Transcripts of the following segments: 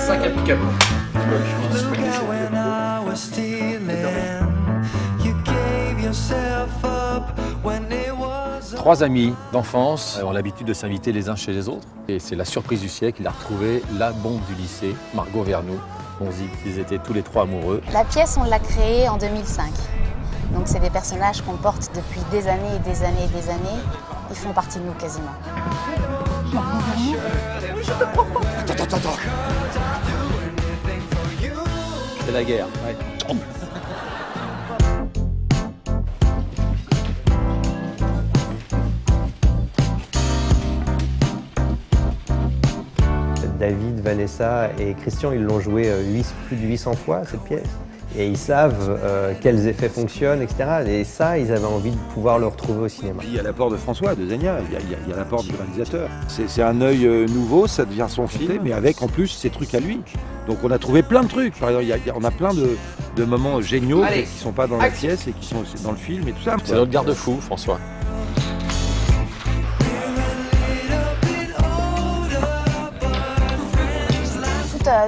5 applicables. Trois amis d'enfance ont l'habitude de s'inviter les uns chez les autres. Et c'est la surprise du siècle, il a retrouvé la bombe du lycée, Margot Vernou. On dit qu'ils étaient tous les trois amoureux. La pièce, on l'a créée en 2005. Donc c'est des personnages qu'on porte depuis des années et des années et des années. Ils font partie de nous quasiment. Attends. C'est la guerre. Ouais. David, Vanessa et Christian, ils l'ont joué plus de 800 fois, cette pièce. Et ils savent quels effets fonctionnent, etc. Et ça, ils avaient envie de pouvoir le retrouver au cinéma. Il y a l'apport de François, de Zegna, il y a l'apport du réalisateur. C'est un œil nouveau, ça devient son film, mais avec en plus ses trucs à lui. Donc on a trouvé plein de trucs. Par exemple, on a plein de moments géniaux qui ne sont pas dans la pièce et qui sont dans le film et tout ça. C'est notre garde-fou, François.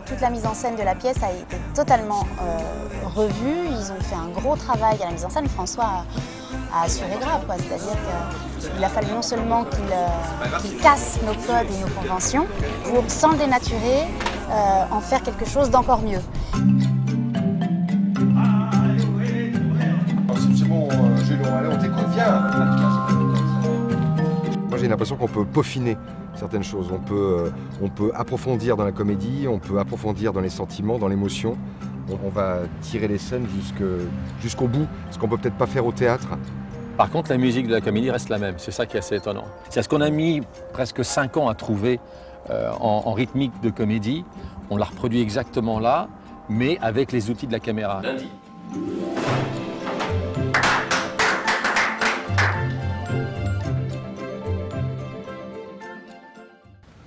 Toute la mise en scène de la pièce a été totalement revue. Ils ont fait un gros travail à la mise en scène. François a assuré grave, c'est-à-dire qu'il a fallu non seulement qu'il casse nos codes et nos conventions pour, sans le dénaturer, en faire quelque chose d'encore mieux. C'est bon, Gélo, allez, on t'écoute, viens. Moi j'ai l'impression qu'on peut peaufiner certaines choses. On peut approfondir dans la comédie, on peut approfondir dans les sentiments, dans l'émotion. On va tirer les scènes jusqu'au bout, ce qu'on peut peut-être pas faire au théâtre. Par contre, la musique de la comédie reste la même. C'est ça qui est assez étonnant. C'est ce qu'on a mis presque 5 ans à trouver en rythmique de comédie. On l'a reproduit exactement là, mais avec les outils de la caméra. Lundi.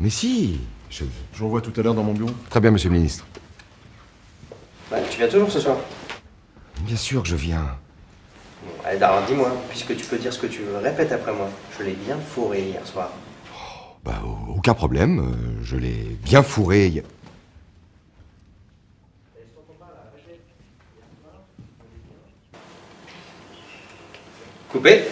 Mais si, je vous revois tout à l'heure dans mon bureau. Très bien, monsieur le ministre. Bah, tu viens toujours ce soir? Bien sûr que je viens. Bon, allez, alors dis-moi, puisque tu peux dire ce que tu veux, répète après moi. Je l'ai bien fourré hier soir. Bah, aucun problème, je l'ai bien fourré. Coupé.